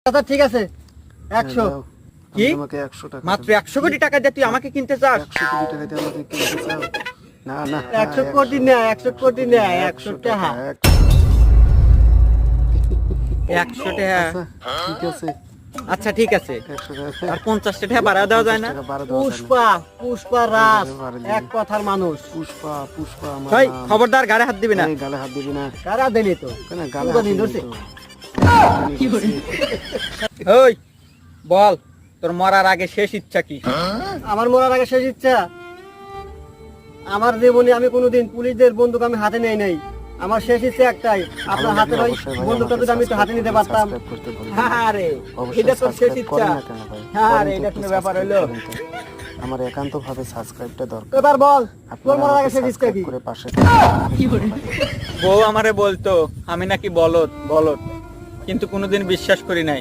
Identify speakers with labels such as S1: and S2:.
S1: আচ্ছা ঠিক আছে 100
S2: কি
S3: আমাকে 100 টাকা
S2: মাত্র 100 কোটি টাকা দিয়ে তুই আমাকে কিনতে চাস?
S3: 100 কোটি টাকা দিয়ে আমাকে কিনতে চাও? না না
S1: 100 কোটি না 100 কোটি না 100 টাকা
S2: 100 টাকা।
S3: আচ্ছা, ঠিক আছে
S2: আচ্ছা ঠিক আছে,
S3: 100 টাকা
S2: আর 50 টাকা বাড়া দেওয়া যায় না?
S3: 50 টাকা বাড়া দেওয়া যায় না।
S1: পুষ্পা পুষ্পা রাজ এক কথার মানুষ।
S3: পুষ্পা পুষ্পা আমার
S2: ভাই
S3: নাম।
S2: খবরদার গায়ে হাত দিবি না।
S3: এই গালে হাত দিবি না
S1: কারা দেনি তো
S3: কেন গালে
S1: তুই
S3: হাত দিবি
S1: ধরছে?
S3: তো?
S2: ওই বল তোর মরার আগে শেষ ইচ্ছা কি?
S1: আমার মরার আগে শেষ ইচ্ছা, আমার জীবনে আমি কোনোদিন পুলিশদের বন্দুক আমি হাতে নেই নাই। আমার শেষ ইচ্ছা একটাই, আপনার
S3: ভালো
S1: হাতের
S3: লাগলে
S1: ওই
S3: অবশ্যই ভাই
S1: বন্দুকটা
S3: আমাকে
S1: যদি আমি একটু হাতে নিতে
S3: subscribe
S1: পারতাম।
S3: করতে ভুলবেন না।
S2: হ্যাঁ রে,
S3: অবশ্যই
S2: এটা তোর শেষ
S3: subscribe
S2: ইচ্ছা।
S3: করেন না কেন ভাই?
S2: হ্যাঁ রে,
S3: করেন তো
S2: এটা
S3: একটু
S2: কোনো ব্যাপার
S3: subscribe
S2: হইলো?
S3: করেন তো। আমার একান্তভাবে সাবস্ক্রাইবটা দরকার।
S1: এবার বল তোর
S3: আপনারা
S1: মরার আগে
S3: আমাকে
S1: শেষ ইচ্ছা
S3: subscribe
S1: কি?
S3: করে পাশে
S2: বউ আমারে বলতো আমি নাকি বলদ বলদ, কিন্তু কোনোদিন বিশ্বাস করি নাই।